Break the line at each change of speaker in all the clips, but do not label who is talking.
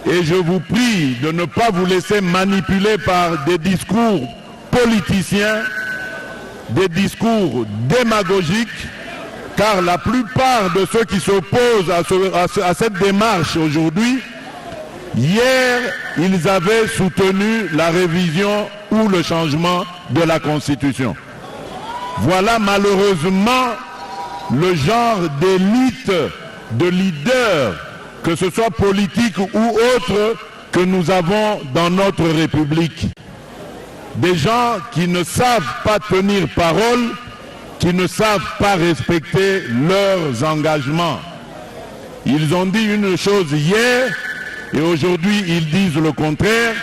Et je vous prie de ne pas vous laisser manipuler par des discours politiciens, des discours démagogiques, car la plupart de ceux qui s'opposent à cette démarche aujourd'hui, hier, ils avaient soutenu la révision ou le changement de la Constitution. Voilà malheureusement le genre d'élite, de leaders, que ce soit politique ou autre, que nous avons dans notre République. Des gens qui ne savent pas tenir parole, qui ne savent pas respecter leurs engagements. Ils ont dit une chose hier et aujourd'hui ils disent le contraire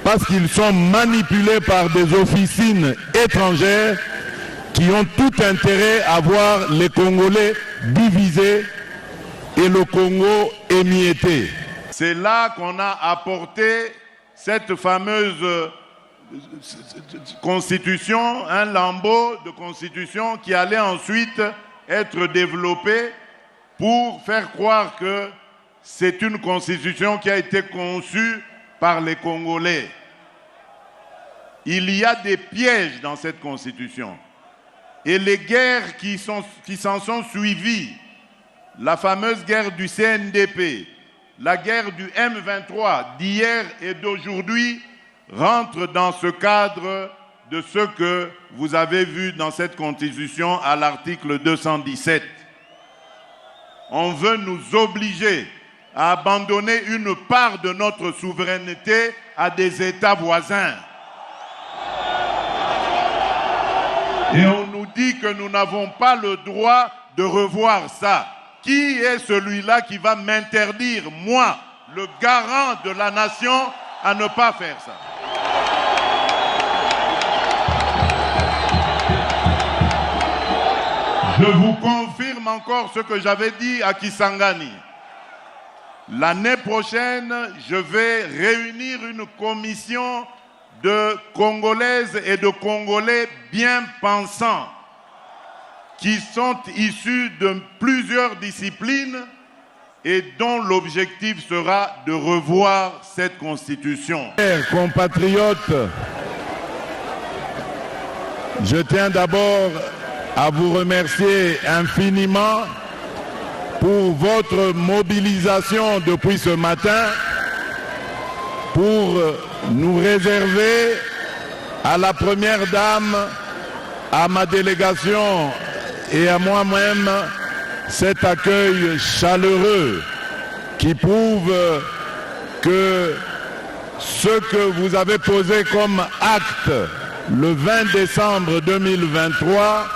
parce qu'ils sont manipulés par des officines étrangères qui ont tout intérêt à voir les Congolais divisés et le Congo émietté.
C'est là qu'on a apporté cette fameuse constitution, un lambeau de constitution qui allait ensuite être développé pour faire croire que c'est une constitution qui a été conçue par les Congolais. Il y a des pièges dans cette constitution. Et les guerres qui s'en sont suivies, la fameuse guerre du CNDP, la guerre du M23 d'hier et d'aujourd'hui, rentre dans ce cadre de ce que vous avez vu dans cette constitution à l'article 217. On veut nous obliger à abandonner une part de notre souveraineté à des États voisins. Et on nous dit que nous n'avons pas le droit de revoir ça. Qui est celui-là qui va m'interdire, moi, le garant de la nation, à ne pas faire ça? Je vous confirme encore ce que j'avais dit à Kisangani. L'année prochaine, je vais réunir une commission de Congolaises et de Congolais bien pensants qui sont issus de plusieurs disciplines et dont l'objectif sera de revoir cette constitution.
Chers compatriotes, je tiens d'abord à vous remercier infiniment pour votre mobilisation depuis ce matin pour nous réserver à la Première Dame, à ma délégation et à moi-même cet accueil chaleureux qui prouve que ce que vous avez posé comme acte le 20 décembre 2023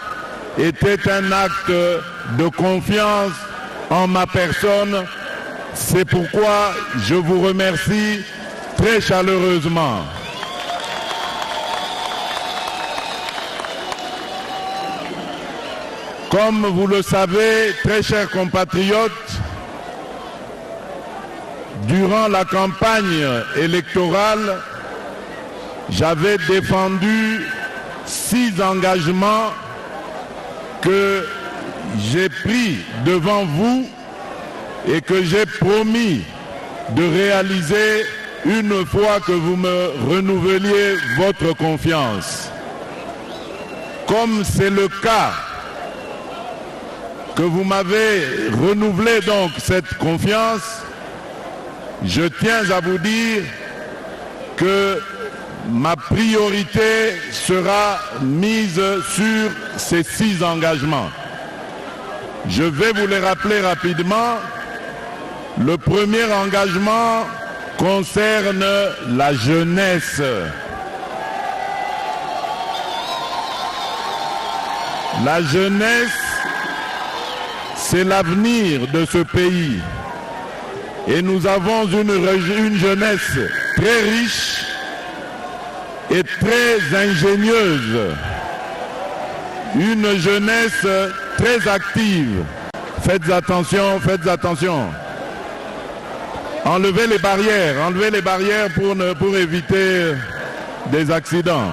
était un acte de confiance en ma personne. C'est pourquoi je vous remercie très chaleureusement. Comme vous le savez, très chers compatriotes, durant la campagne électorale, j'avais défendu 6 engagements que j'ai pris devant vous et que j'ai promis de réaliser une fois que vous me renouveliez votre confiance. Comme c'est le cas, que vous m'avez renouvelé donc cette confiance, je tiens à vous dire que ma priorité sera mise sur ces 6 engagements. Je vais vous les rappeler rapidement. Le premier engagement concerne la jeunesse. La jeunesse, c'est l'avenir de ce pays. Et nous avons une jeunesse très riche et très ingénieuse. Une jeunesse très active. Faites attention, faites attention. Enlevez les barrières pour éviter des accidents.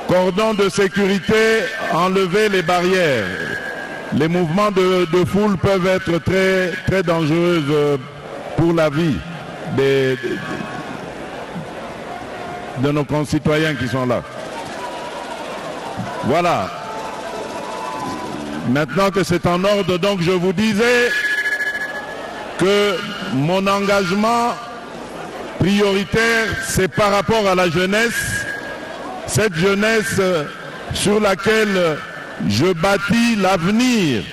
Cordon de sécurité, enlevez les barrières. les mouvements de foule peuvent être très, très dangereux pour la vie de nos concitoyens qui sont là. Voilà. Maintenant que c'est en ordre, donc je vous disais que mon engagement prioritaire, c'est par rapport à la jeunesse, cette jeunesse sur laquelle je bâtis l'avenir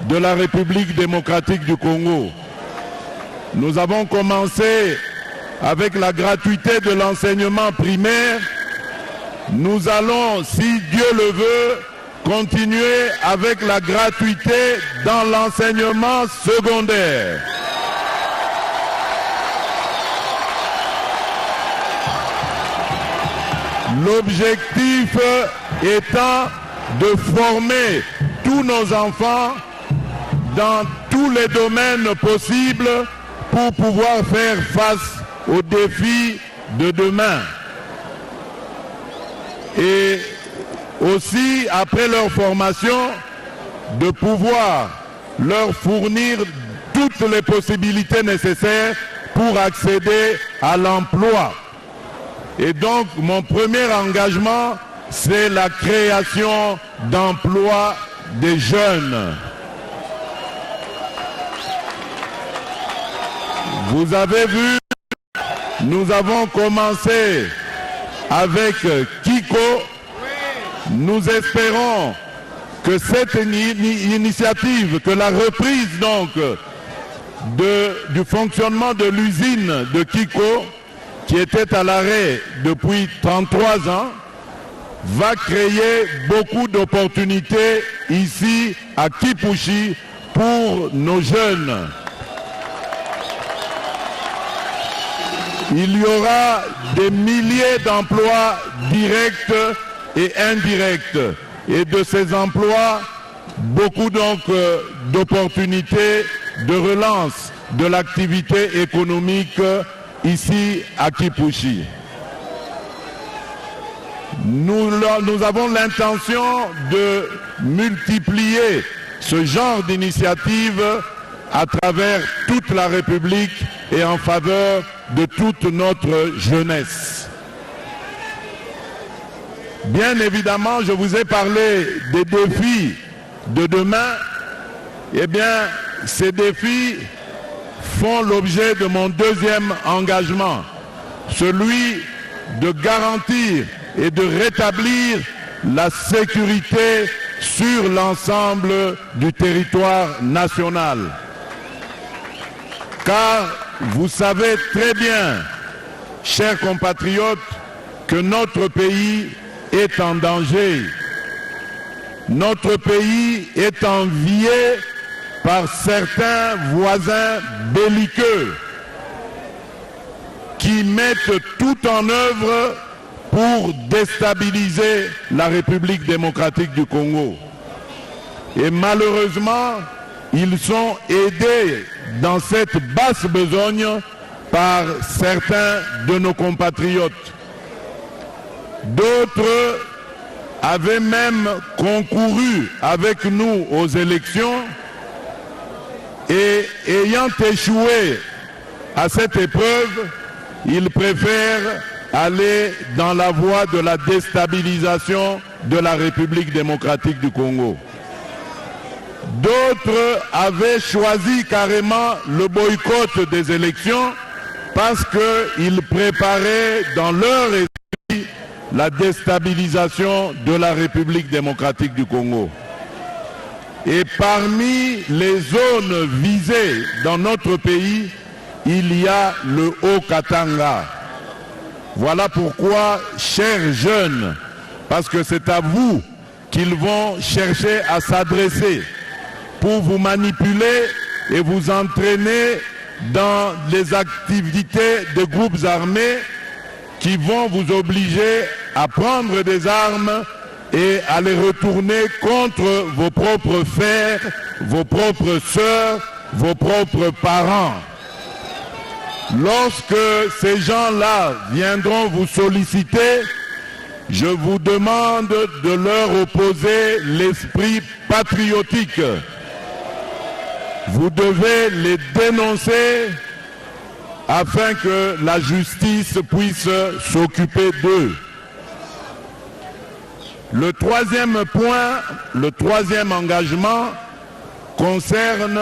de la République démocratique du Congo. Nous avons commencé avec la gratuité de l'enseignement primaire. Nous allons, si Dieu le veut, continuer avec la gratuité dans l'enseignement secondaire. L'objectif étant de former tous nos enfants dans tous les domaines possibles pour pouvoir faire face aux défis de demain. Et aussi, après leur formation, de pouvoir leur fournir toutes les possibilités nécessaires pour accéder à l'emploi. Et donc, mon premier engagement, c'est la création d'emplois des jeunes. Vous avez vu, nous avons commencé avec Kiko. Nous espérons que cette initiative, que la reprise donc du fonctionnement de l'usine de Kiko, qui était à l'arrêt depuis 33 ans, va créer beaucoup d'opportunités ici à Kipushi pour nos jeunes. Il y aura des milliers d'emplois directs et indirects. Et de ces emplois, beaucoup donc d'opportunités de relance de l'activité économique ici à Kipushi. Nous avons l'intention de multiplier ce genre d'initiative à travers toute la République et en faveur de toute notre jeunesse. Bien évidemment, je vous ai parlé des défis de demain. Eh bien, ces défis font l'objet de mon deuxième engagement, celui de garantir et de rétablir la sécurité sur l'ensemble du territoire national. Car vous savez très bien, chers compatriotes, que notre pays est en danger. Notre pays est envié par certains voisins belliqueux qui mettent tout en œuvre pour déstabiliser la République démocratique du Congo. Et malheureusement, ils sont aidés dans cette basse besogne par certains de nos compatriotes. D'autres avaient même concouru avec nous aux élections et ayant échoué à cette épreuve, ils préfèrent aller dans la voie de la déstabilisation de la République démocratique du Congo. D'autres avaient choisi carrément le boycott des élections parce qu'ils préparaient dans leur esprit la déstabilisation de la République démocratique du Congo. Et parmi les zones visées dans notre pays, il y a le Haut-Katanga. Voilà pourquoi, chers jeunes, parce que c'est à vous qu'ils vont chercher à s'adresser pour vous manipuler et vous entraîner dans les activités de groupes armés qui vont vous obliger à prendre des armes et à les retourner contre vos propres frères, vos propres sœurs, vos propres parents. Lorsque ces gens-là viendront vous solliciter, Je vous demande de leur opposer l'esprit patriotique. Vous devez les dénoncer afin que la justice puisse s'occuper d'eux. Le troisième point, le troisième engagement concerne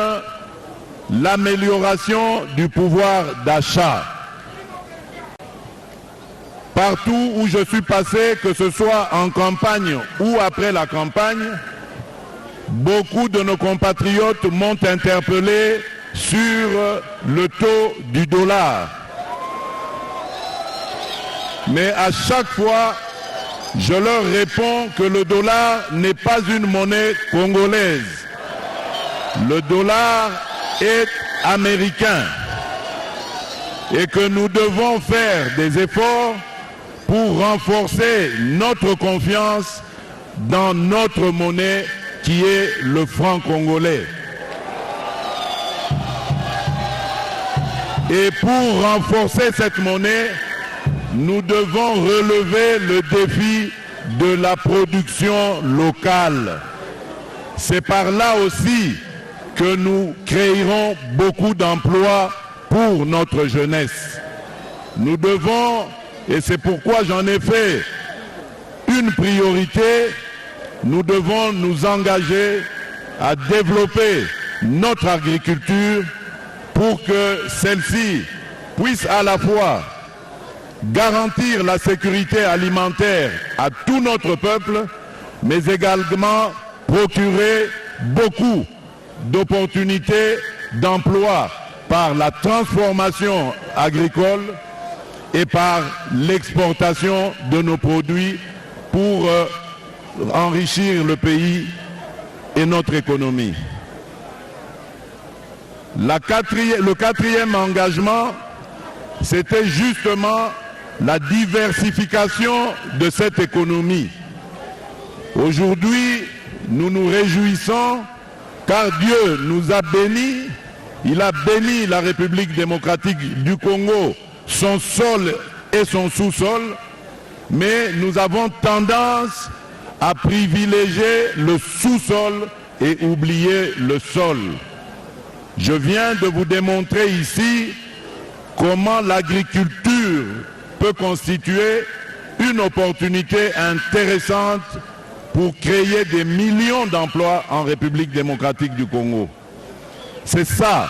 l'amélioration du pouvoir d'achat. Partout où je suis passé, que ce soit en campagne ou après la campagne, beaucoup de nos compatriotes m'ont interpellé sur le taux du dollar. Mais à chaque fois, je leur réponds que le dollar n'est pas une monnaie congolaise. Le dollar est américain et que nous devons faire des efforts pour renforcer notre confiance dans notre monnaie qui est le franc congolais. Et pour renforcer cette monnaie, nous devons relever le défi de la production locale. C'est par là aussi que nous créerons beaucoup d'emplois pour notre jeunesse. Nous devons, et c'est pourquoi j'en ai fait une priorité, nous devons nous engager à développer notre agriculture pour que celle-ci puisse à la fois garantir la sécurité alimentaire à tout notre peuple, mais également procurer beaucoup d'opportunités d'emploi par la transformation agricole et par l'exportation de nos produits pour enrichir le pays et notre économie. Le quatrième engagement, c'était justement la diversification de cette économie. Aujourd'hui, nous nous réjouissons car Dieu nous a bénis. Il a béni la République démocratique du Congo, son sol et son sous-sol, mais nous avons tendance à privilégier le sous-sol et oublier le sol. Je viens de vous démontrer ici comment l'agriculture peut constituer une opportunité intéressante pour créer des millions d'emplois en République démocratique du Congo. C'est ça,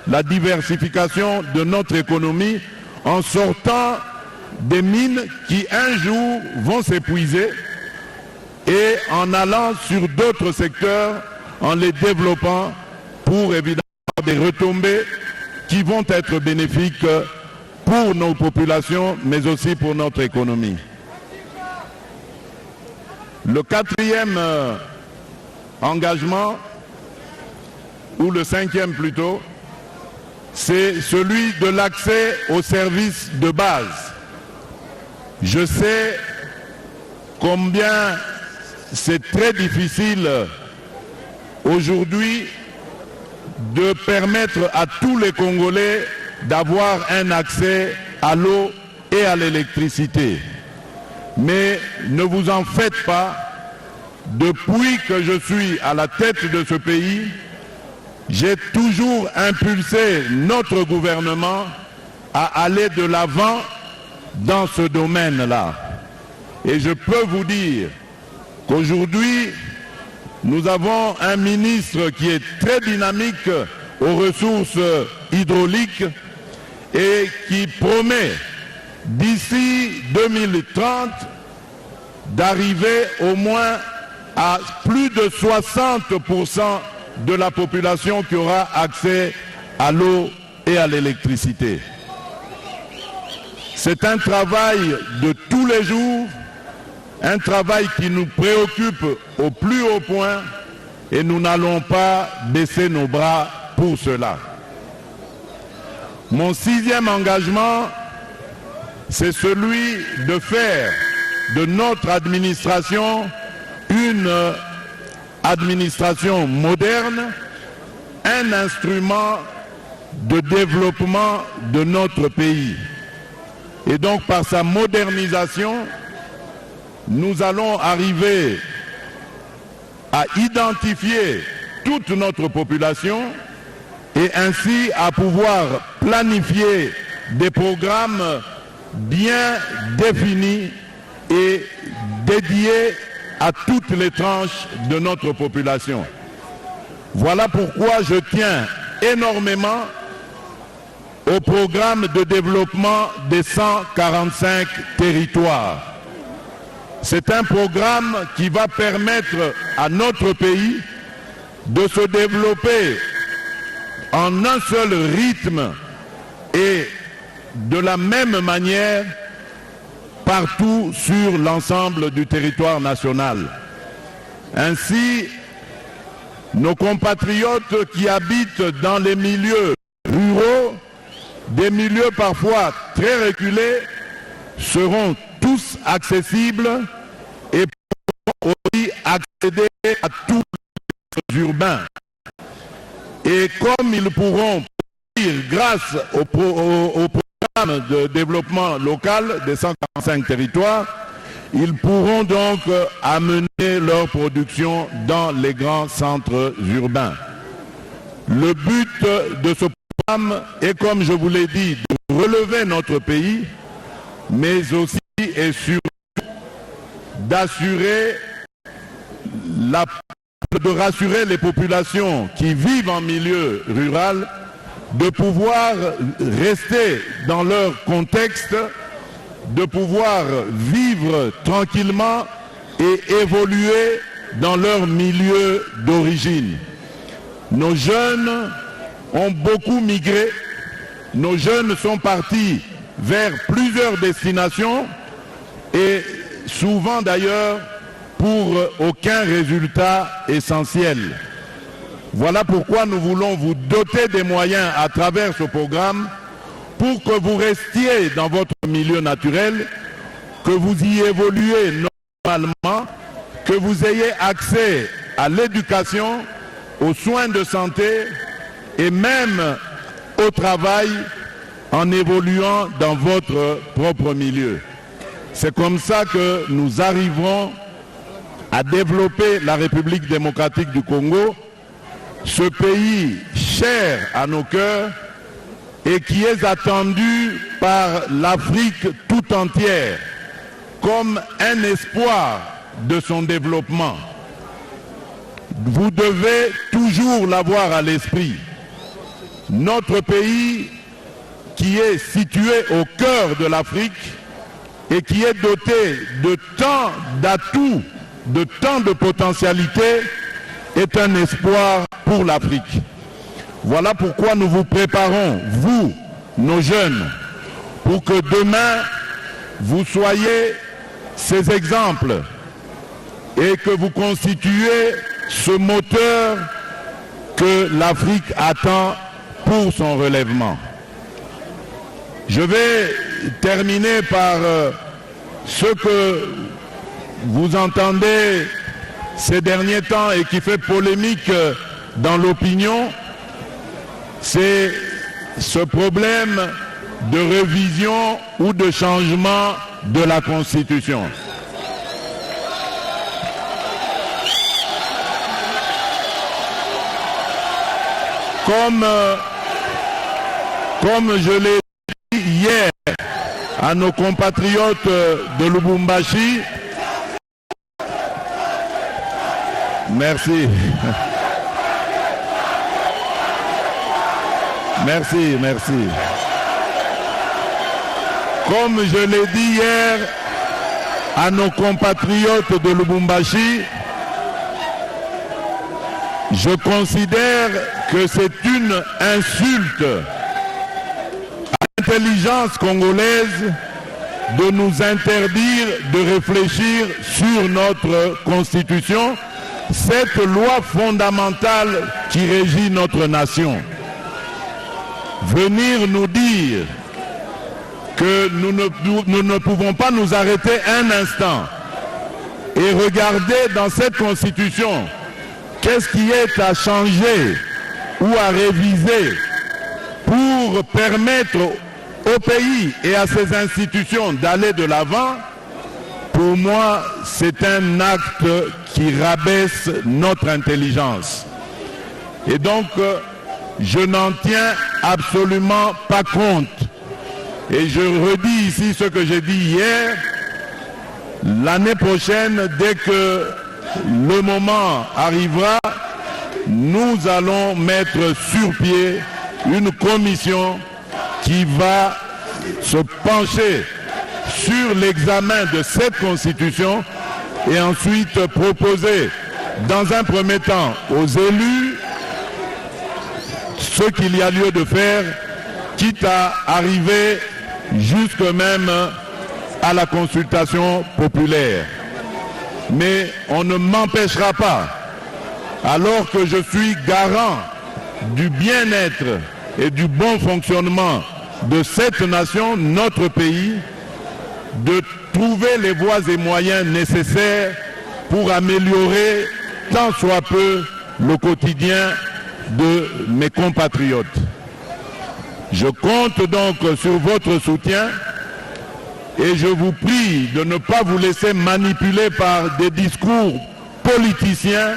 la diversification de notre économie en sortant des mines qui un jour vont s'épuiser et en allant sur d'autres secteurs, en les développant pour évidemment des retombées qui vont être bénéfiques pour nos populations, mais aussi pour notre économie. Le quatrième engagement, ou le cinquième plutôt, c'est celui de l'accès aux services de base. Je sais combien c'est très difficile aujourd'hui de permettre à tous les Congolais d'avoir un accès à l'eau et à l'électricité. Mais ne vous en faites pas, depuis que je suis à la tête de ce pays, j'ai toujours impulsé notre gouvernement à aller de l'avant dans ce domaine-là. Et je peux vous dire qu'aujourd'hui, nous avons un ministre qui est très dynamique aux ressources hydrauliques et qui promet d'ici 2030 d'arriver au moins à plus de 60% de la population qui aura accès à l'eau et à l'électricité. C'est un travail de tous les jours, un travail qui nous préoccupe au plus haut point et nous n'allons pas baisser nos bras pour cela. Mon sixième engagement, c'est celui de faire de notre administration une administration moderne, un instrument de développement de notre pays. Et donc par sa modernisation, nous allons arriver à identifier toute notre population et ainsi à pouvoir planifier des programmes bien définis et dédiés à toutes les tranches de notre population. Voilà pourquoi je tiens énormément au programme de développement des 145 territoires. C'est un programme qui va permettre à notre pays de se développer en un seul rythme et de la même manière partout sur l'ensemble du territoire national. Ainsi, nos compatriotes qui habitent dans les milieux ruraux, des milieux parfois très reculés, seront tous accessibles et pourront aussi accéder à tous les urbains. Et comme ils pourront, grâce au programme de développement local des 145 territoires, ils pourront donc amener leur production dans les grands centres urbains. Le but de ce programme est, comme je vous l'ai dit, de relever notre pays, mais aussi et surtout de rassurer les populations qui vivent en milieu rural, de pouvoir rester dans leur contexte, de pouvoir vivre tranquillement et évoluer dans leur milieu d'origine. Nos jeunes ont beaucoup migré, nos jeunes sont partis vers plusieurs destinations et souvent d'ailleurs pour aucun résultat essentiel. Voilà pourquoi nous voulons vous doter des moyens à travers ce programme pour que vous restiez dans votre milieu naturel, que vous y évoluez normalement, que vous ayez accès à l'éducation, aux soins de santé et même au travail en évoluant dans votre propre milieu. C'est comme ça que nous arriverons à développer la République démocratique du Congo, ce pays cher à nos cœurs et qui est attendu par l'Afrique tout entière comme un espoir de son développement. Vous devez toujours l'avoir à l'esprit. Notre pays, qui est situé au cœur de l'Afrique et qui est doté de tant d'atouts, de tant de potentialités, est un espoir pour l'Afrique. Voilà pourquoi nous vous préparons, vous, nos jeunes, pour que demain, vous soyez ces exemples et que vous constituez ce moteur que l'Afrique attend pour son relèvement. Je vais terminer par ce que vous entendez ces derniers temps et qui fait polémique dans l'opinion, c'est ce problème de révision ou de changement de la Constitution. Comme je l'ai dit hier à nos compatriotes de Lubumbashi, merci. Merci. Comme je l'ai dit hier à nos compatriotes de Lubumbashi, je considère que c'est une insulte à l'intelligence congolaise de nous interdire de réfléchir sur notre Constitution, cette loi fondamentale qui régit notre nation. Venir nous dire que nous ne pouvons pas nous arrêter un instant et regarder dans cette Constitution qu'est-ce qui est à changer ou à réviser pour permettre au pays et à ses institutions d'aller de l'avant, pour moi, c'est un acte qui rabaisse notre intelligence. Et donc, je n'en tiens absolument pas compte. Et je redis ici ce que j'ai dit hier. L'année prochaine, dès que le moment arrivera, nous allons mettre sur pied une commission qui va se pencher sur l'examen de cette constitution et ensuite proposer dans un premier temps aux élus ce qu'il y a lieu de faire, quitte à arriver jusque même à la consultation populaire. Mais on ne m'empêchera pas, alors que je suis garant du bien-être et du bon fonctionnement de cette nation, notre pays, de trouver les voies et moyens nécessaires pour améliorer tant soit peu le quotidien de mes compatriotes. Je compte donc sur votre soutien et je vous prie de ne pas vous laisser manipuler par des discours politiciens,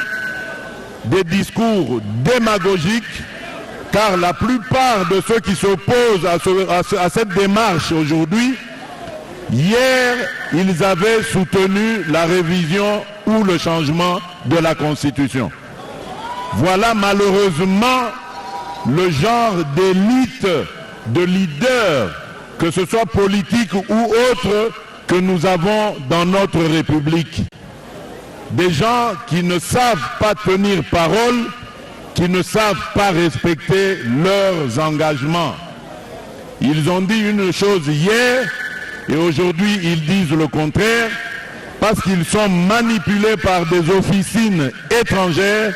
des discours démagogiques, car la plupart de ceux qui s'opposent à cette démarche aujourd'hui, hier, ils avaient soutenu la révision ou le changement de la Constitution. Voilà malheureusement le genre d'élite, de leaders, que ce soit politique ou autre, que nous avons dans notre République. Des gens qui ne savent pas tenir parole, qui ne savent pas respecter leurs engagements. Ils ont dit une chose hier et aujourd'hui ils disent le contraire parce qu'ils sont manipulés par des officines étrangères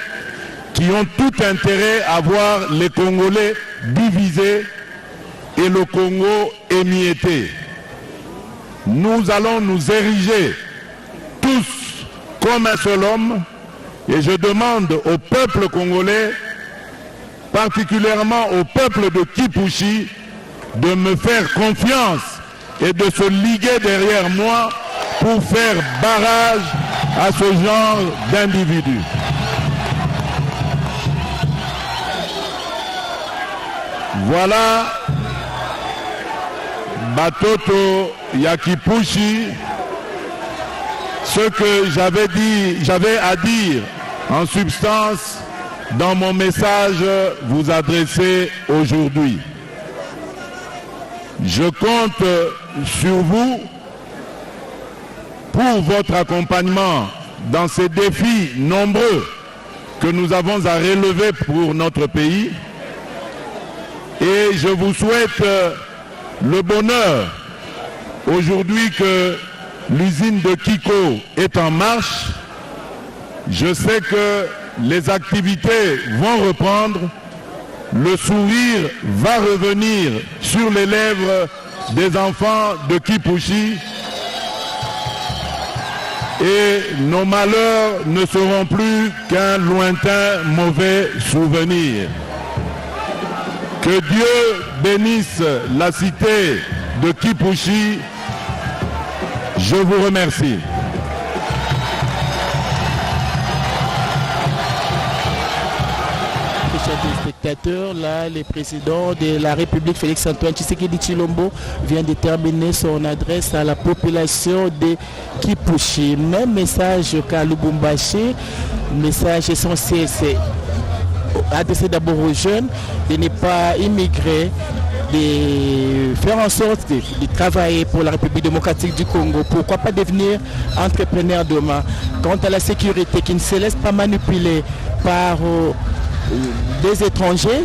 qui ont tout intérêt à voir les Congolais divisés et le Congo émietté. Nous allons nous ériger tous comme un seul homme et je demande au peuple congolais, particulièrement au peuple de Kipushi, de me faire confiance et de se liguer derrière moi pour faire barrage à ce genre d'individus. Voilà Batoto Yakipushi, ce que j'avais à dire en substance dans mon message vous adresser aujourd'hui. Je compte sur vous pour votre accompagnement dans ces défis nombreux que nous avons à relever pour notre pays. Et je vous souhaite le bonheur aujourd'hui que l'usine de Kiko est en marche. Je sais que les activités vont reprendre, le sourire va revenir sur les lèvres des enfants de Kipushi et nos malheurs ne seront plus qu'un lointain mauvais souvenir. Que Dieu bénisse la cité de Kipushi. Je vous remercie.
Chers téléspectateurs, là, le président de la République, Félix-Antoine Tshisekedi Tshilombo, vient de terminer son adresse à la population de Kipushi. Même message qu'à Lubumbashi, message essentiel, c'est adressé d'abord aux jeunes de ne pas immigrer, de faire en sorte de travailler pour la République démocratique du Congo. Pourquoi pas devenir entrepreneur demain? Quant à la sécurité, qui ne se laisse pas manipuler par des étrangers,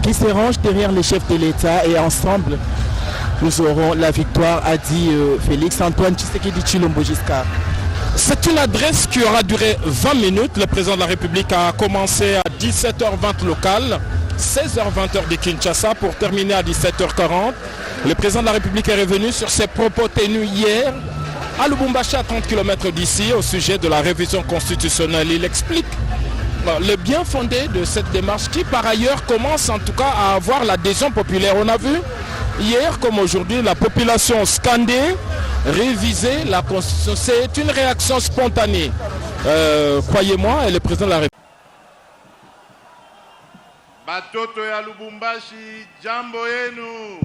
qui se rangent derrière les chefs de l'État, et ensemble nous aurons la victoire, a dit Félix-Antoine Tshisekedi Tshilombo. Giscard.
C'est une adresse qui aura duré 20 minutes. Le président de la République a commencé à 17h20 local, 16h20 de Kinshasa, pour terminer à 17h40. Le président de la République est revenu sur ses propos tenus hier à Lubumbashi, à 30 km d'ici, au sujet de la révision constitutionnelle. Il explique le bien fondé de cette démarche qui, par ailleurs, commence en tout cas à avoir l'adhésion populaire. On a vu hier comme aujourd'hui la population scander réviser la Constitution. C'est une réaction spontanée. Croyez-moi, et le président de la République.
Batoto ya Lubumbashi, jambo yenu.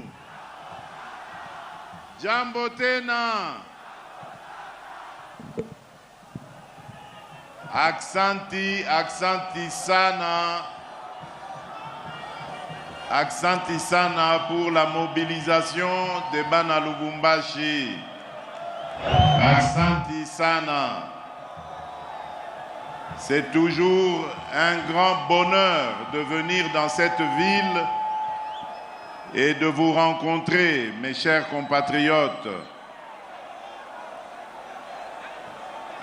Jambo tena. Aksanti sana. Aksanti sana pour la mobilisation de Bana Lubumbashi. Aksanti sana. C'est toujours un grand bonheur de venir dans cette ville et de vous rencontrer, mes chers compatriotes.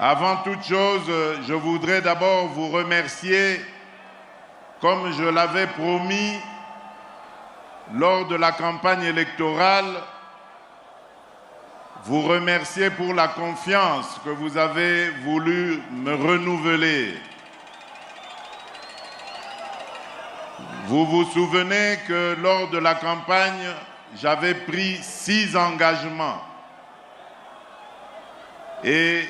Avant toute chose, je voudrais d'abord vous remercier, comme je l'avais promis lors de la campagne électorale, vous remercier pour la confiance que vous avez voulu me renouveler. Vous vous souvenez que lors de la campagne, j'avais pris 6 engagements. Et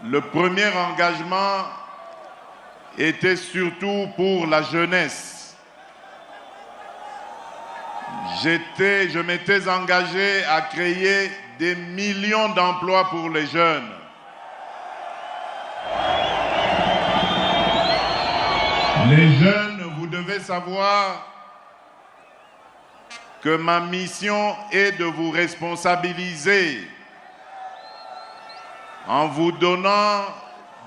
le premier engagement était surtout pour la jeunesse. Je m'étais engagé à créer des millions d'emplois pour les jeunes. Les jeunes, vous devez savoir que ma mission est de vous responsabiliser en vous donnant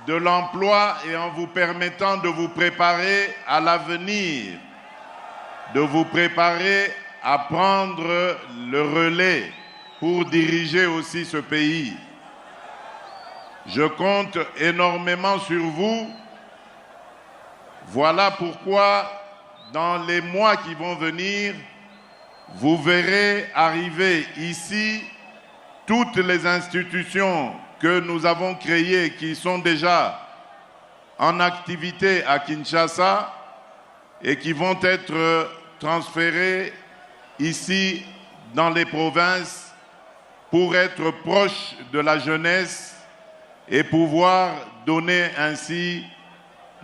de l'emploi et en vous permettant de vous préparer à l'avenir, de vous préparer à prendre le relais pour diriger aussi ce pays. Je compte énormément sur vous. Voilà pourquoi, dans les mois qui vont venir, vous verrez arriver ici toutes les institutions que nous avons créées, qui sont déjà en activité à Kinshasa et qui vont être transférées ici dans les provinces pour être proches de la jeunesse et pouvoir donner ainsi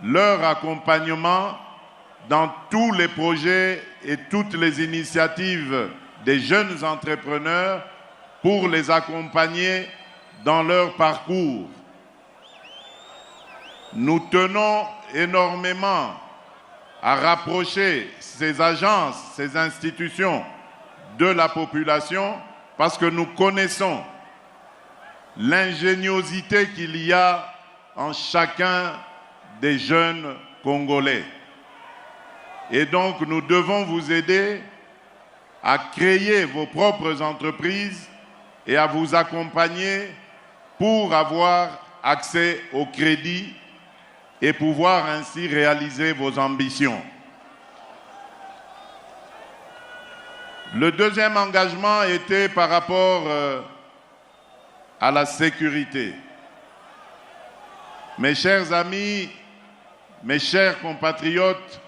leur accompagnement dans tous les projets et toutes les initiatives des jeunes entrepreneurs pour les accompagner dans leur parcours. Nous tenons énormément à rapprocher ces agences, ces institutions de la population parce que nous connaissons l'ingéniosité qu'il y a en chacun des jeunes Congolais. Et donc nous devons vous aider à créer vos propres entreprises et à vous accompagner pour avoir accès au crédit et pouvoir ainsi réaliser vos ambitions. Le deuxième engagement était par rapport à la sécurité. Mes chers amis, mes chers compatriotes,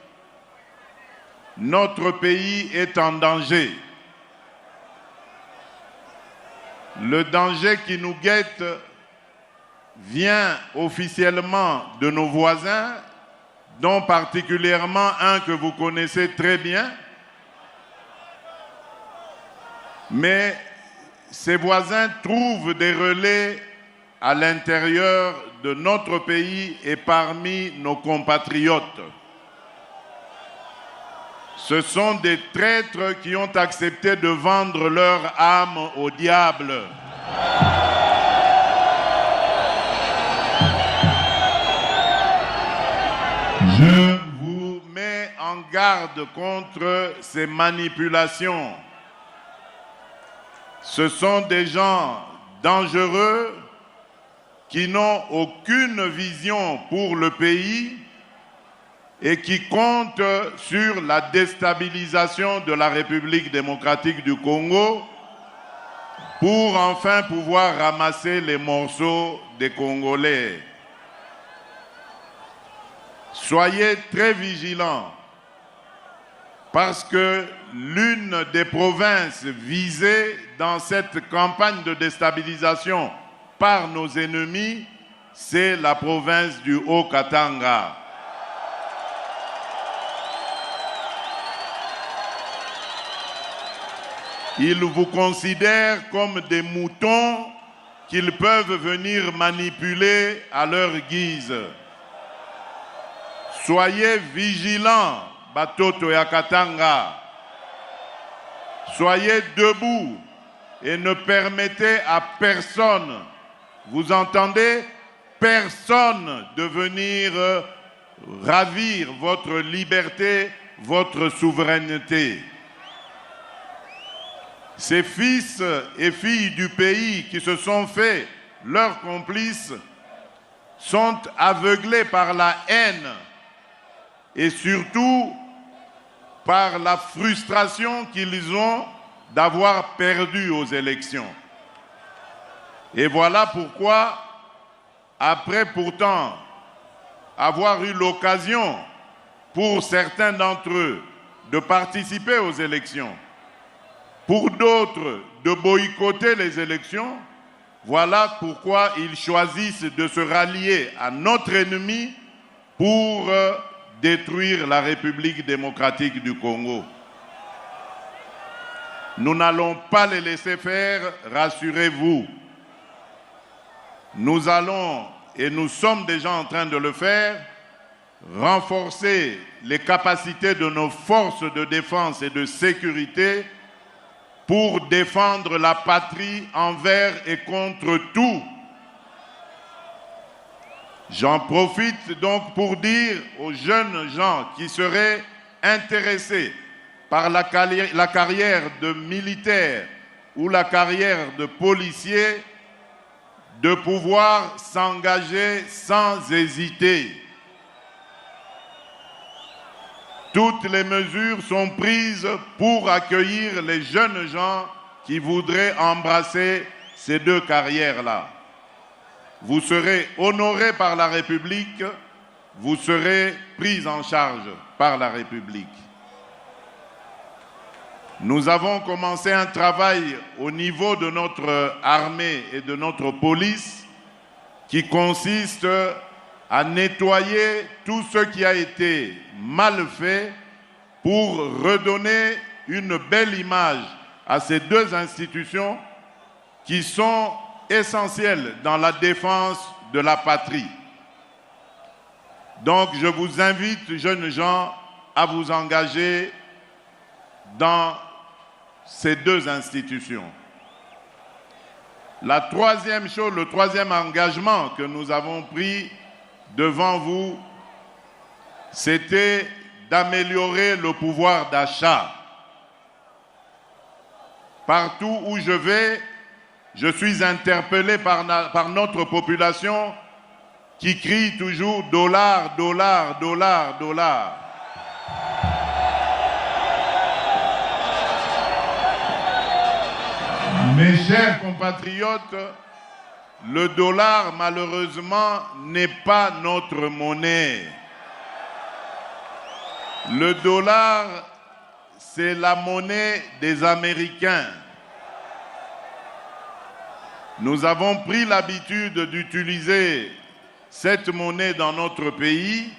notre pays est en danger. Le danger qui nous guette vient officiellement de nos voisins, dont particulièrement un que vous connaissez très bien. Mais ces voisins trouvent des relais à l'intérieur de notre pays et parmi nos compatriotes. Ce sont des traîtres qui ont accepté de vendre leur âme au diable. Je vous mets en garde contre ces manipulations. Ce sont des gens dangereux qui n'ont aucune vision pour le pays et qui comptent sur la déstabilisation de la République démocratique du Congo pour enfin pouvoir ramasser les morceaux des Congolais. Soyez très vigilants. parce que l'une des provinces visées dans cette campagne de déstabilisation par nos ennemis, c'est la province du Haut-Katanga. Ils vous considèrent comme des moutons qu'ils peuvent venir manipuler à leur guise. Soyez vigilants, Batoto et Katanga. Soyez debout et ne permettez à personne, vous entendez, personne de venir ravir votre liberté, votre souveraineté. Ces fils et filles du pays qui se sont faits leurs complices sont aveuglés par la haine et surtout par la frustration qu'ils ont d'avoir perdu aux élections. Et voilà pourquoi, après pourtant avoir eu l'occasion pour certains d'entre eux de participer aux élections, pour d'autres de boycotter les élections, voilà pourquoi ils choisissent de se rallier à notre ennemi pour détruire la République démocratique du Congo. Nous n'allons pas les laisser faire, rassurez-vous. Nous allons, et nous sommes déjà en train de le faire, renforcer les capacités de nos forces de défense et de sécurité pour défendre la patrie envers et contre tout. J'en profite donc pour dire aux jeunes gens qui seraient intéressés par la carrière de militaire ou la carrière de policier de pouvoir s'engager sans hésiter. Toutes les mesures sont prises pour accueillir les jeunes gens qui voudraient embrasser ces deux carrières-là. Vous serez honorés par la République, vous serez pris en charge par la République. Nous avons commencé un travail au niveau de notre armée et de notre police qui consiste à nettoyer tout ce qui a été mal fait pour redonner une belle image à ces deux institutions qui sont essentielles dans la défense de la patrie. Donc je vous invite, jeunes gens, à vous engager dans ces deux institutions. La troisième chose, le troisième engagement que nous avons pris devant vous, c'était d'améliorer le pouvoir d'achat. Partout où je vais, je suis interpellé par notre population qui crie toujours « dollar, dollar, dollar, dollar ». Mes chers compatriotes, le dollar, malheureusement, n'est pas notre monnaie. Le dollar, c'est la monnaie des Américains. Nous avons pris l'habitude d'utiliser cette monnaie dans notre pays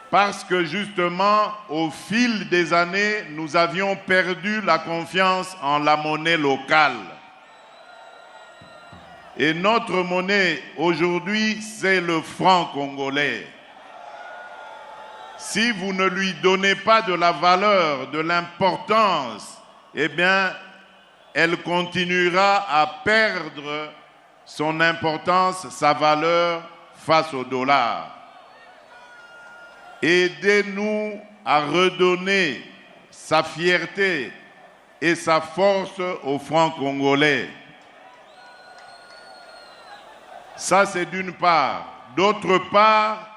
parce que justement, au fil des années, nous avions perdu la confiance en la monnaie locale. Et notre monnaie aujourd'hui, c'est le franc congolais. Si vous ne lui donnez pas de la valeur, de l'importance, eh bien, elle continuera à perdre son importance, sa valeur face au dollar. Aidez-nous à redonner sa fierté et sa force au franc congolais. Ça, c'est d'une part. D'autre part,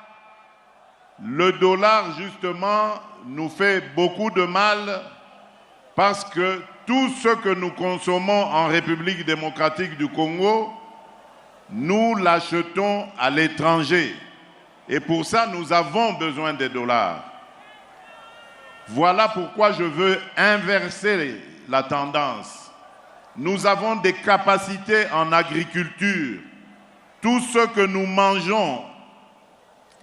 le dollar, justement, nous fait beaucoup de mal parce que tout ce que nous consommons en République démocratique du Congo, nous l'achetons à l'étranger. Et pour ça, nous avons besoin des dollars. Voilà pourquoi je veux inverser la tendance. Nous avons des capacités en agriculture. Tout ce que nous mangeons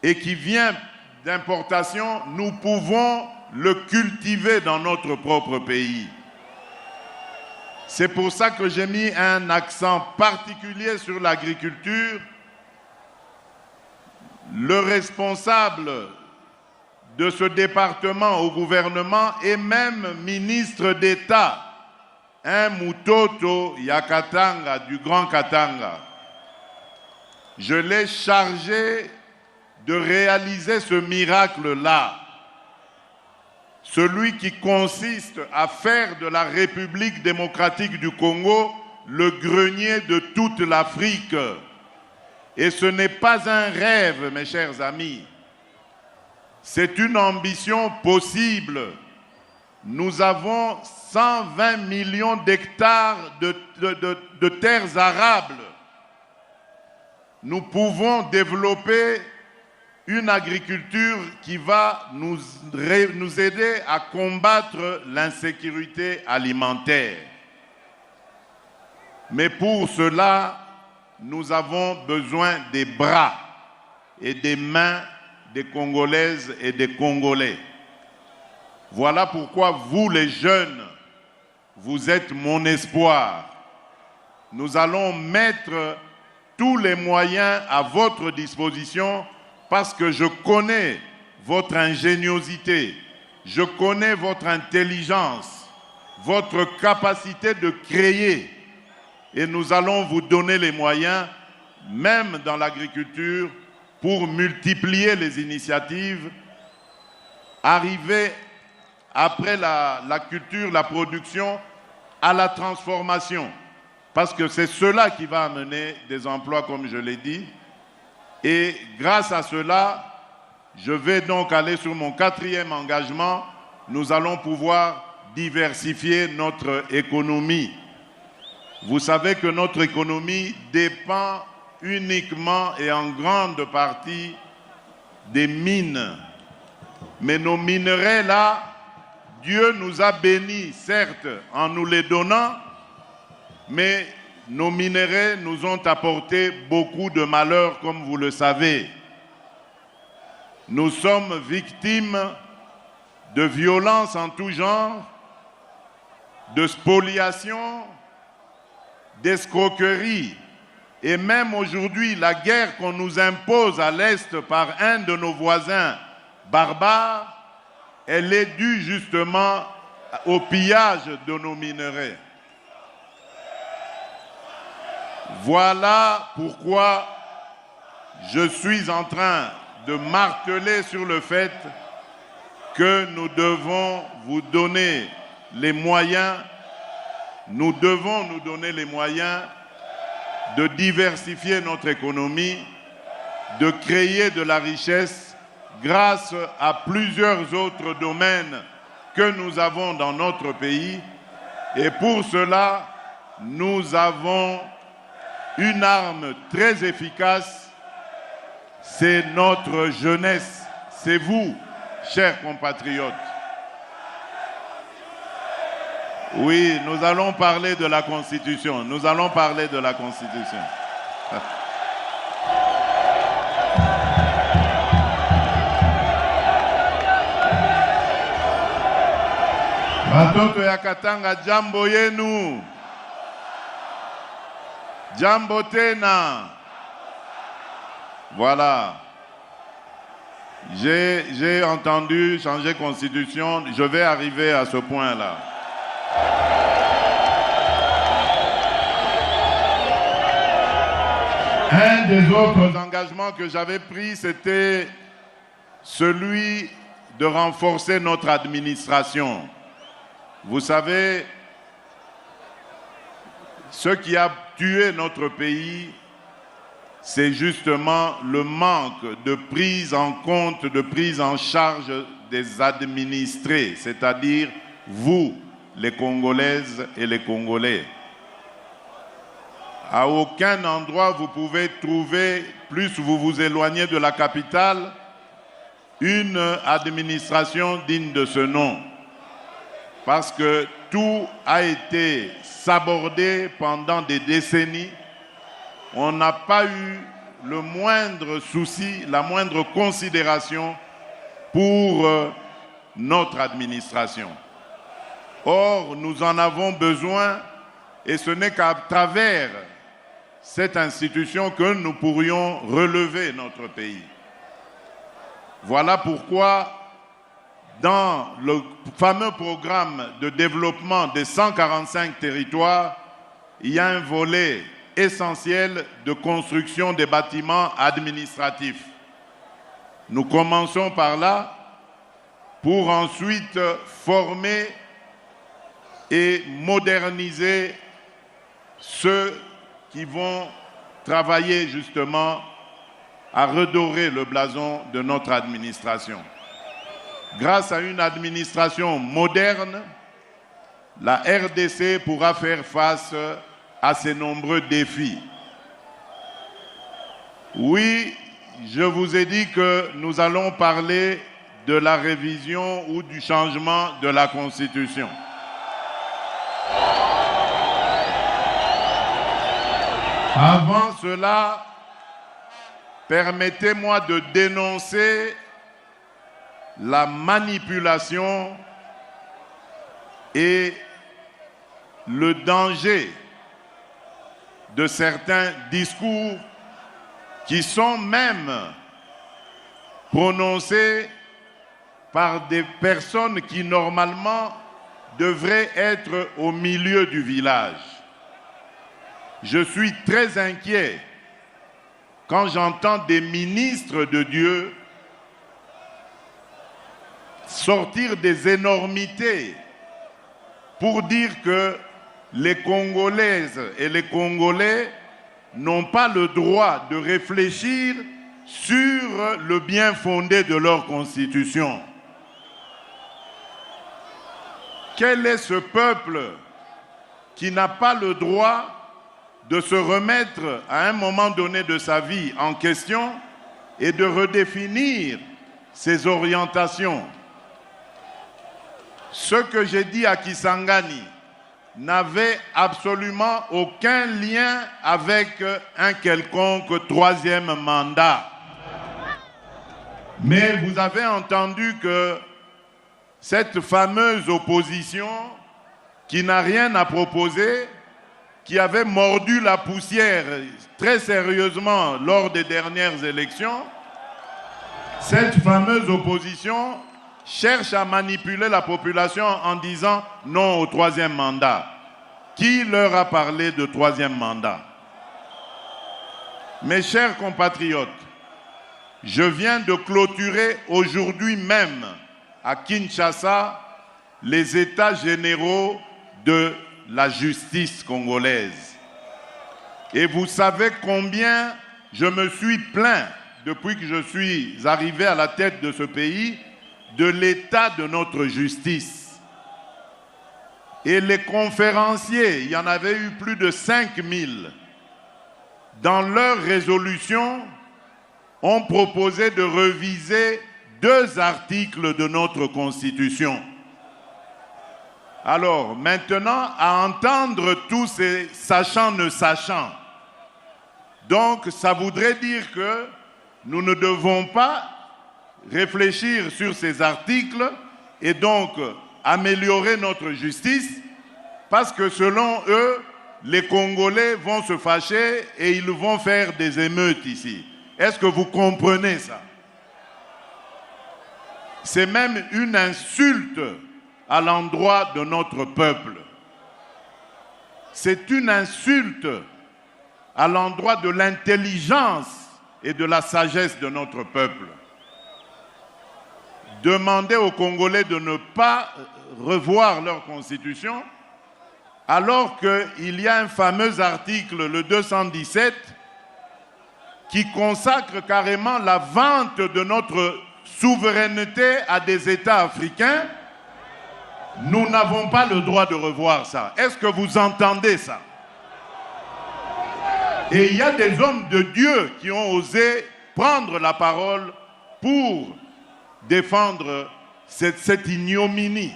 et qui vient d'importation, nous pouvons le cultiver dans notre propre pays. C'est pour ça que j'ai mis un accent particulier sur l'agriculture. Le responsable de ce département au gouvernement et même ministre d'État, un Mutoto Yakatanga du Grand Katanga. Je l'ai chargé de réaliser ce miracle-là, celui qui consiste à faire de la République démocratique du Congo le grenier de toute l'Afrique. Et ce n'est pas un rêve, mes chers amis. C'est une ambition possible. Nous avons 120 millions d'hectares de terres arables. Nous pouvons développer une agriculture qui va nous aider à combattre l'insécurité alimentaire. Mais pour cela, nous avons besoin des bras et des mains des Congolaises et des Congolais. Voilà pourquoi vous, les jeunes, vous êtes mon espoir. Nous allons mettre tous les moyens à votre disposition parce que je connais votre ingéniosité, je connais votre intelligence, votre capacité de créer. Et nous allons vous donner les moyens, même dans l'agriculture, pour multiplier les initiatives, arriver après la culture, la production, à la transformation. Parce que c'est cela qui va amener des emplois, comme je l'ai dit. Et grâce à cela, je vais donc aller sur mon 4e engagement. Nous allons pouvoir diversifier notre économie. Vous savez que notre économie dépend uniquement et en grande partie des mines. Mais nos minerais là, Dieu nous a bénis, certes, en nous les donnant, mais nos minerais nous ont apporté beaucoup de malheurs, comme vous le savez. Nous sommes victimes de violences en tout genre, de spoliation, d'escroquerie. Et même aujourd'hui, la guerre qu'on nous impose à l'Est par un de nos voisins barbares, elle est due justement au pillage de nos minerais. Voilà pourquoi je suis en train de marteler sur le fait que nous devons vous donner les moyens, nous devons nous donner les moyens de diversifier notre économie, de créer de la richesse grâce à plusieurs autres domaines que nous avons dans notre pays. Et pour cela, nous avons une arme très efficace, c'est notre jeunesse, c'est vous, chers compatriotes. Oui, nous allons parler de la Constitution. Nous allons parler de la Constitution. Batoto ya Katanga, jambo yenu. Jambo tena. Voilà. J'ai entendu changer Constitution. Je vais arriver à ce point-là. Un des autres engagements que j'avais pris, c'était celui de renforcer notre administration. Vous savez, ce qui a tué notre pays, c'est justement le manque de prise en compte, de prise en charge des administrés, c'est-à-dire vous, les Congolaises et les Congolais. À aucun endroit vous pouvez trouver, plus vous vous éloignez de la capitale, une administration digne de ce nom. Parce que tout a été sabordé pendant des décennies. On n'a pas eu le moindre souci, la moindre considération pour notre administration. Or, nous en avons besoin et ce n'est qu'à travers cette institution que nous pourrions relever notre pays. Voilà pourquoi, dans le fameux programme de développement des 145 territoires, il y a un volet essentiel de construction des bâtiments administratifs. Nous commençons par là pour ensuite former et moderniser ceux qui vont travailler justement à redorer le blason de notre administration. Grâce à une administration moderne, la RDC pourra faire face à ces nombreux défis. Oui, je vous ai dit que nous allons parler de la révision ou du changement de la Constitution. Avant cela, permettez-moi de dénoncer la manipulation et le danger de certains discours qui sont même prononcés par des personnes qui normalement devraient être au milieu du village. Je suis très inquiet quand j'entends des ministres de Dieu sortir des énormités pour dire que les Congolaises et les Congolais n'ont pas le droit de réfléchir sur le bien fondé de leur constitution. Quel est ce peuple qui n'a pas le droit de se remettre à un moment donné de sa vie en question et de redéfinir ses orientations? Ce que j'ai dit à Kisangani n'avait absolument aucun lien avec un quelconque troisième mandat. Mais vous avez entendu que cette fameuse opposition qui n'a rien à proposer, qui avait mordu la poussière très sérieusement lors des dernières élections, cette fameuse opposition cherche à manipuler la population en disant non au troisième mandat. Qui leur a parlé de troisième mandat? Mes chers compatriotes, je viens de clôturer aujourd'hui même à Kinshasa les états généraux de la justice congolaise. Et vous savez combien je me suis plaint depuis que je suis arrivé à la tête de ce pays de l'état de notre justice. Et les conférenciers, il y en avait eu plus de 5000, dans leur résolution, ont proposé de reviser 2 articles de notre Constitution. Alors, maintenant, à entendre tous ces sachants ne sachant, donc ça voudrait dire que nous ne devons pas réfléchir sur ces articles et donc améliorer notre justice parce que selon eux, les Congolais vont se fâcher et ils vont faire des émeutes ici. Est-ce que vous comprenez ça? C'est même une insulte à l'endroit de notre peuple. C'est une insulte à l'endroit de l'intelligence et de la sagesse de notre peuple. Demander aux Congolais de ne pas revoir leur constitution alors qu'il y a un fameux article, le 217, qui consacre carrément la vente de notre souveraineté à des États africains. Nous n'avons pas le droit de revoir ça. Est-ce que vous entendez ça? Et il y a des hommes de Dieu qui ont osé prendre la parole pour défendre cette ignominie.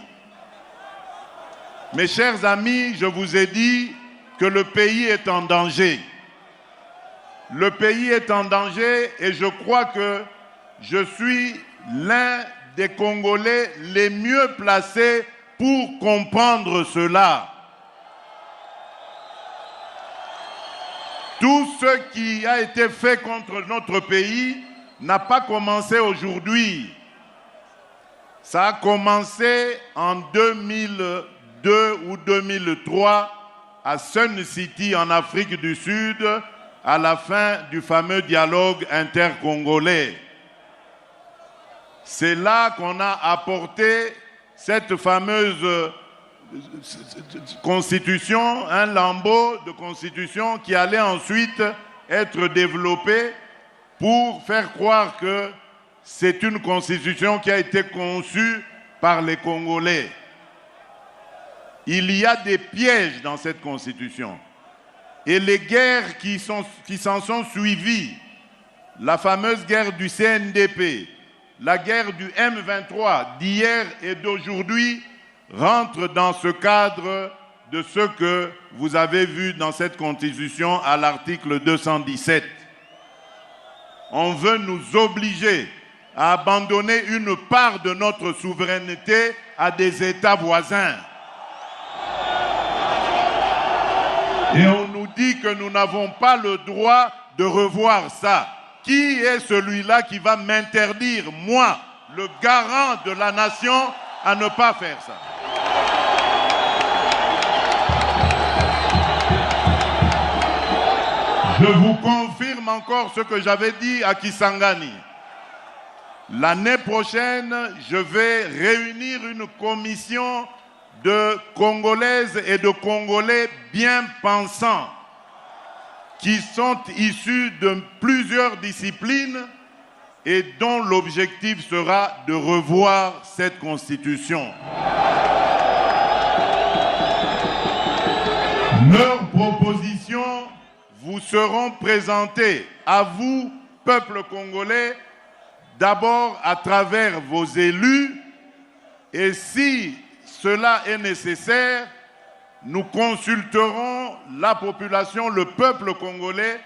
Mes chers amis, je vous ai dit que le pays est en danger. Le pays est en danger et je crois que je suis l'un des Congolais les mieux placés pour comprendre cela. Tout ce qui a été fait contre notre pays n'a pas commencé aujourd'hui. Ça a commencé en 2002 ou 2003 à Sun City en Afrique du Sud, à la fin du fameux dialogue intercongolais. C'est là qu'on a apporté cette fameuse constitution, un lambeau de constitution qui allait ensuite être développé pour faire croire que c'est une constitution qui a été conçue par les Congolais. Il y a des pièges dans cette constitution. Et les guerres qui s'en sont suivies, la fameuse guerre du CNDP, la guerre du M23 d'hier et d'aujourd'hui, rentrent dans ce cadre de ce que vous avez vu dans cette constitution à l'article 217. On veut nous obliger à abandonner une part de notre souveraineté à des États voisins. Et on nous dit que nous n'avons pas le droit de revoir ça. Qui est celui-là qui va m'interdire, moi, le garant de la nation, à ne pas faire ça? Je vous confirme encore ce que j'avais dit à Kisangani. L'année prochaine, je vais réunir une commission de Congolaises et de Congolais bien pensants qui sont issus de plusieurs disciplines et dont l'objectif sera de revoir cette constitution. Leurs propositions vous seront présentées à vous, peuple congolais, d'abord à travers vos élus, et si cela est nécessaire, nous consulterons la population, le peuple congolais,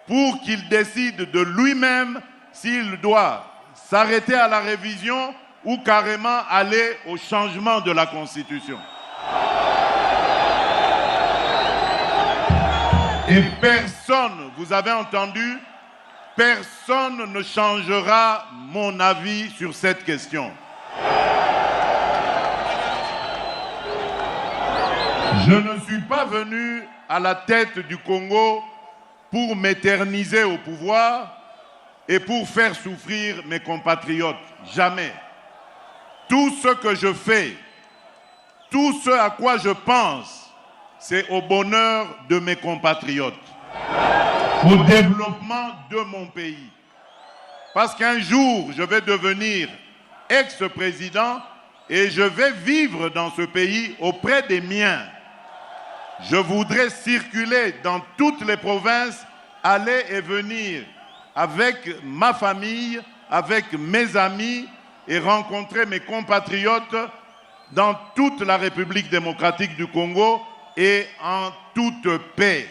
pour qu'il décide de lui-même s'il doit s'arrêter à la révision ou carrément aller au changement de la Constitution. Et personne, vous avez entendu, personne ne changera mon avis sur cette question. Je ne suis pas venu à la tête du Congo pour m'éterniser au pouvoir et pour faire souffrir mes compatriotes. Jamais. Tout ce que je fais, tout ce à quoi je pense, c'est au bonheur de mes compatriotes, au développement de mon pays. Parce qu'un jour, je vais devenir ex-président et je vais vivre dans ce pays auprès des miens. Je voudrais circuler dans toutes les provinces, aller et venir avec ma famille, avec mes amis et rencontrer mes compatriotes dans toute la République démocratique du Congo et en toute paix.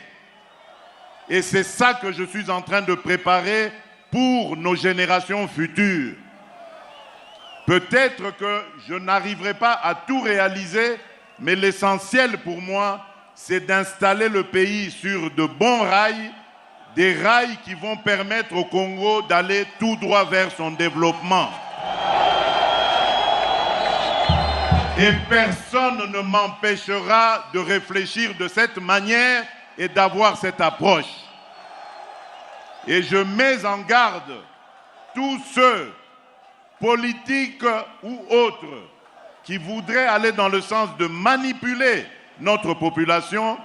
Et c'est ça que je suis en train de préparer pour nos générations futures. Peut-être que je n'arriverai pas à tout réaliser, mais l'essentiel pour moi, c'est d'installer le pays sur de bons rails, des rails qui vont permettre au Congo d'aller tout droit vers son développement. Et personne ne m'empêchera de réfléchir de cette manière et d'avoir cette approche. Et je mets en garde tous ceux, politiques ou autres, qui voudraient aller dans le sens de manipuler notre population.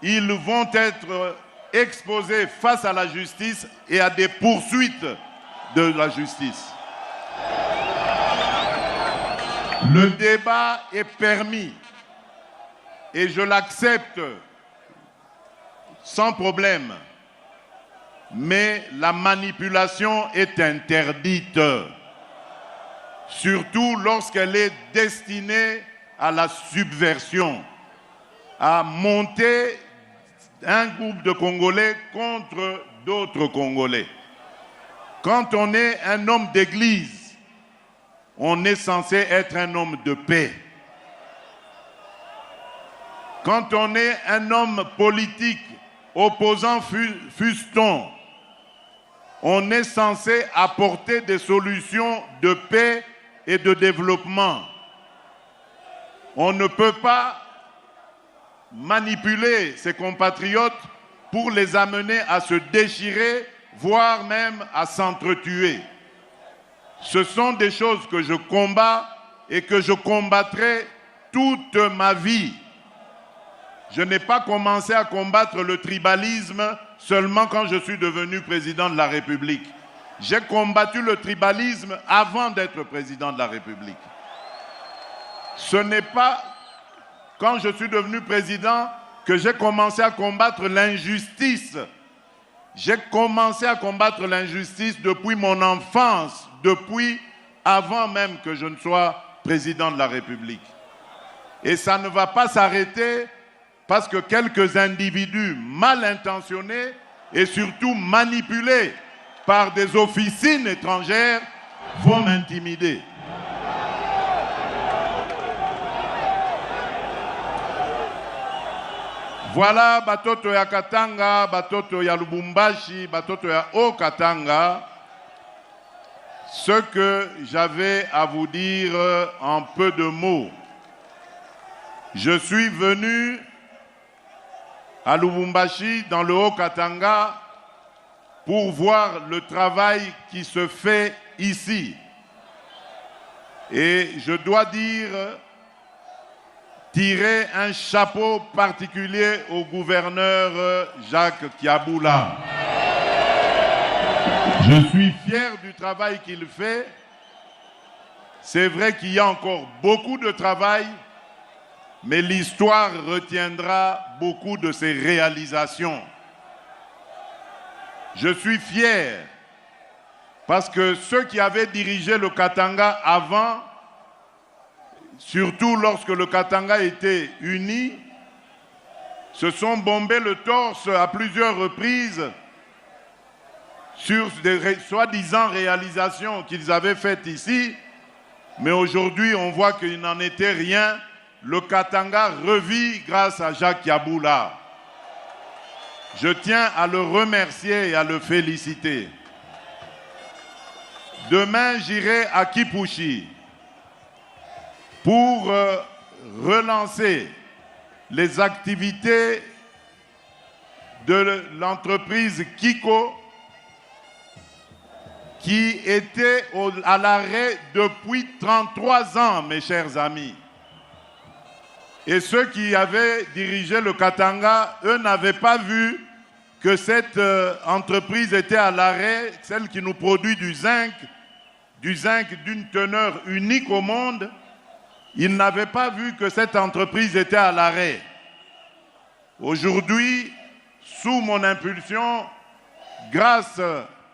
Ils vont être exposés face à la justice et à des poursuites de la justice. Le débat est permis et je l'accepte sans problème, mais la manipulation est interdite. surtout lorsqu'elle est destinée à la subversion, à monter un groupe de Congolais contre d'autres Congolais. Quand on est un homme d'église, on est censé être un homme de paix. Quand on est un homme politique, opposant fût-on, on est censé apporter des solutions de paix et de développement. On ne peut pas manipuler ses compatriotes pour les amener à se déchirer, voire même à s'entretuer. Ce sont des choses que je combats et que je combattrai toute ma vie. Je n'ai pas commencé à combattre le tribalisme seulement quand je suis devenu président de la République. J'ai combattu le tribalisme avant d'être président de la République. Ce n'est pas quand je suis devenu président que j'ai commencé à combattre l'injustice. J'ai commencé à combattre l'injustice depuis mon enfance, depuis avant même que je ne sois président de la République. Et ça ne va pas s'arrêter parce que quelques individus mal intentionnés et surtout manipulés par des officines étrangères vont m'intimider. Voilà batoto ya Katanga, batoto ya Lubumbashi, batoto ya Haut-Katanga, ce que j'avais à vous dire en peu de mots. Je suis venu à Lubumbashi, dans le Haut-Katanga, pour voir le travail qui se fait ici. Et je dois dire, tirer un chapeau particulier au gouverneur Jacques Kiaboula. Je suis fier du travail qu'il fait. C'est vrai qu'il y a encore beaucoup de travail, mais l'histoire retiendra beaucoup de ses réalisations. Je suis fier parce que ceux qui avaient dirigé le Katanga avant, surtout lorsque le Katanga était uni, se sont bombés le torse à plusieurs reprises sur des soi-disant réalisations qu'ils avaient faites ici, mais aujourd'hui on voit qu'il n'en était rien. Le Katanga revit grâce à Jacques Kiaboula. Je tiens à le remercier et à le féliciter. Demain, j'irai à Kipushi pour relancer les activités de l'entreprise Kiko qui était à l'arrêt depuis 33 ans, mes chers amis. Et ceux qui avaient dirigé le Katanga, eux n'avaient pas vu que cette entreprise était à l'arrêt, celle qui nous produit du zinc d'une teneur unique au monde. Ils n'avaient pas vu que cette entreprise était à l'arrêt. Aujourd'hui, sous mon impulsion, grâce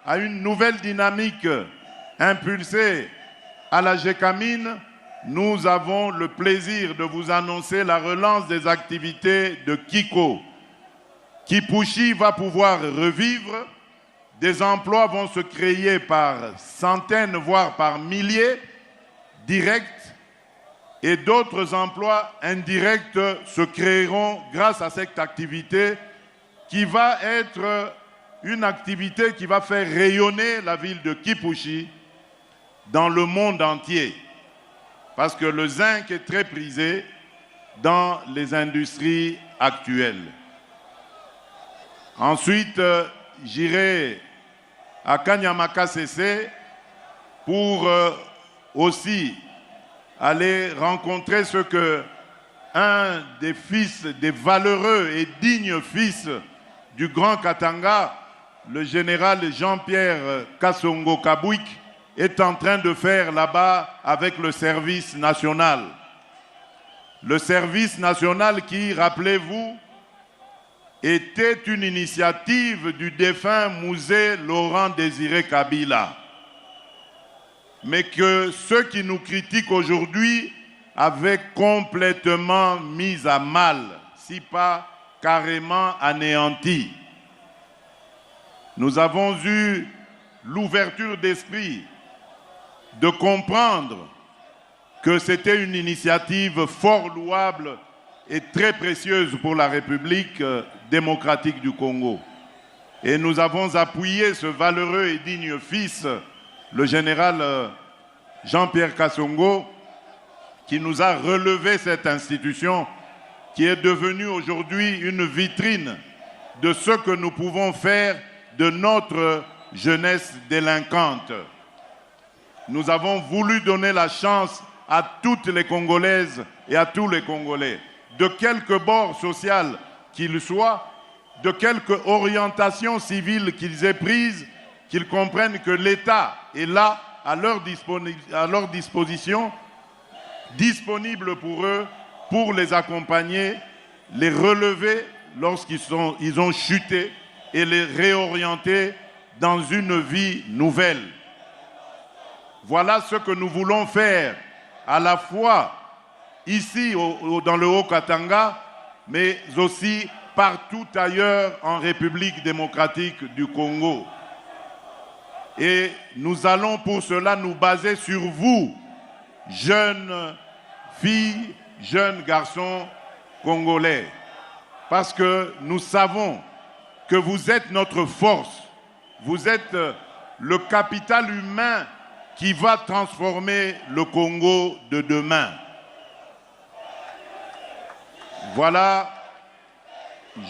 à une nouvelle dynamique impulsée à la GECAMINE, nous avons le plaisir de vous annoncer la relance des activités de Kiko. Kipushi va pouvoir revivre, des emplois vont se créer par centaines, voire par milliers, directs, et d'autres emplois indirects se créeront grâce à cette activité qui va être une activité qui va faire rayonner la ville de Kipushi dans le monde entier. Parce que le zinc est très prisé dans les industries actuelles. Ensuite, j'irai à Kanyamaka CC pour aussi aller rencontrer ce que un des fils, des valeureux et dignes fils du Grand Katanga, le général Jean-Pierre Kassongo Kabouik, est en train de faire là-bas avec le service national. Le service national qui, rappelez-vous, était une initiative du défunt Mouzé Laurent Désiré Kabila. mais que ceux qui nous critiquent aujourd'hui avaient complètement mis à mal, si pas carrément anéanti. Nous avons eu l'ouverture d'esprit de comprendre que c'était une initiative fort louable et très précieuse pour la République démocratique du Congo. Et nous avons appuyé ce valeureux et digne fils, le général Jean-Pierre Kassongo, qui nous a relevé cette institution qui est devenue aujourd'hui une vitrine de ce que nous pouvons faire de notre jeunesse délinquante. Nous avons voulu donner la chance à toutes les Congolaises et à tous les Congolais, de quelque bord social qu'ils soient, de quelque orientation civile qu'ils aient prise, qu'ils comprennent que l'État est là, à leur disposition, disponible pour eux, pour les accompagner, les relever lorsqu'ils ont chuté et les réorienter dans une vie nouvelle. Voilà ce que nous voulons faire, à la fois ici dans le Haut-Katanga, mais aussi partout ailleurs en République démocratique du Congo. Et nous allons pour cela nous baser sur vous, jeunes filles, jeunes garçons congolais, parce que nous savons que vous êtes notre force, vous êtes le capital humain qui va transformer le Congo de demain. Voilà,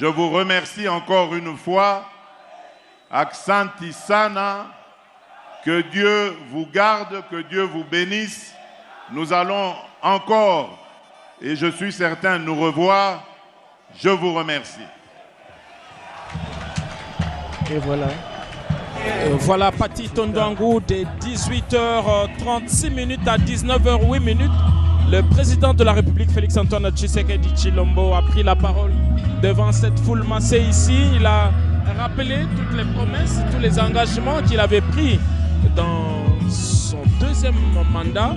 je vous remercie encore une fois. Aksanti Sana, que Dieu vous garde, que Dieu vous bénisse. Nous allons encore, et je suis certain, nous revoir. Je vous remercie.
Et voilà.
Voilà Paty Tondouangou de 18h36 à 19h08. Le président de la République, Félix-Antoine Tshisekedi Tshilombo, a pris la parole devant cette foule massée ici. Il a rappelé toutes les promesses, tous les engagements qu'il avait pris dans son deuxième mandat.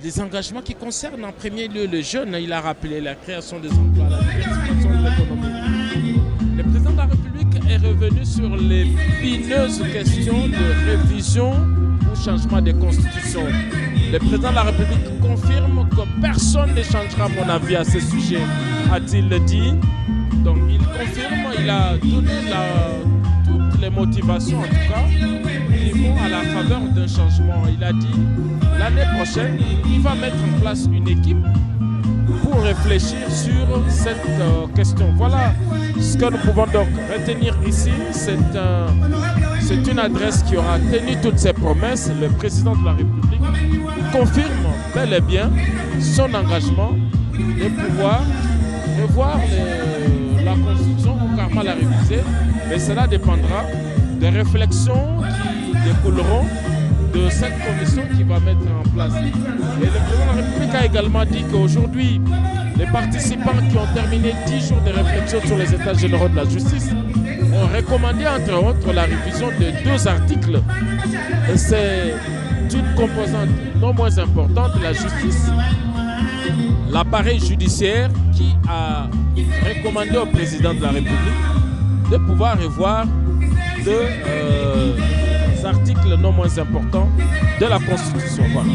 Des engagements qui concernent en premier lieu les jeunes. Il a rappelé la création des emplois, la diversification de l'économie. Le président de la République est revenu sur les pineuses questions de révision ou changement des constitutions. Le président de la République confirme que personne ne changera mon avis à ce sujet, a-t-il dit. Donc il confirme, il a donné toutes les motivations en tout cas, qui vont à la faveur d'un changement. Il a dit l'année prochaine, il va mettre en place une équipe pour réfléchir sur cette question. Voilà ce que nous pouvons donc retenir ici. C'est une adresse qui aura tenu toutes ses promesses. Le président de la République confirme bel et bien son engagement de pouvoir revoir la Constitution ou carrément la réviser. Mais cela dépendra des réflexions qui découleront de cette commission qui va mettre en place. Et le président de la République a également dit qu'aujourd'hui, les participants qui ont terminé 10 jours de réflexion sur les états généraux de la justice ont recommandé entre autres la révision de 2 articles. Et c'est une composante non moins importante de la justice, l'appareil judiciaire qui a recommandé au président de la République de pouvoir revoir 2 articles non moins importants de la Constitution. Voilà.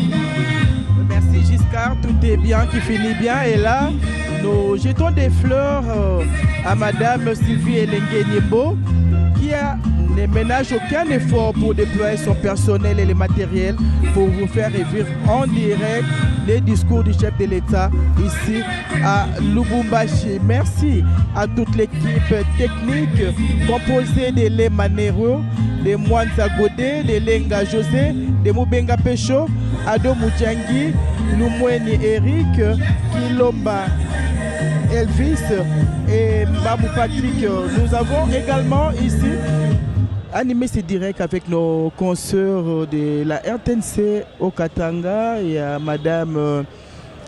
Merci Giscard, tout est bien, qui finit bien. Et là, nous jetons des fleurs à Madame Sylvie Elengue-Niembo, qui ne ménage aucun effort pour déployer son personnel et les matériels pour vous faire revivre en direct les discours du chef de l'État ici à Lubumbashi. Merci à toute l'équipe technique composée de Les Manero, de Mwanza Godé, de Lenga José, de Mubenga Pecho, Ado Moujangi, Lumweni Eric, Kilomba Elvis et Mbabou Patrick. Nous avons également ici animé ce direct avec nos consoeurs de la RTNC au Katanga et à Madame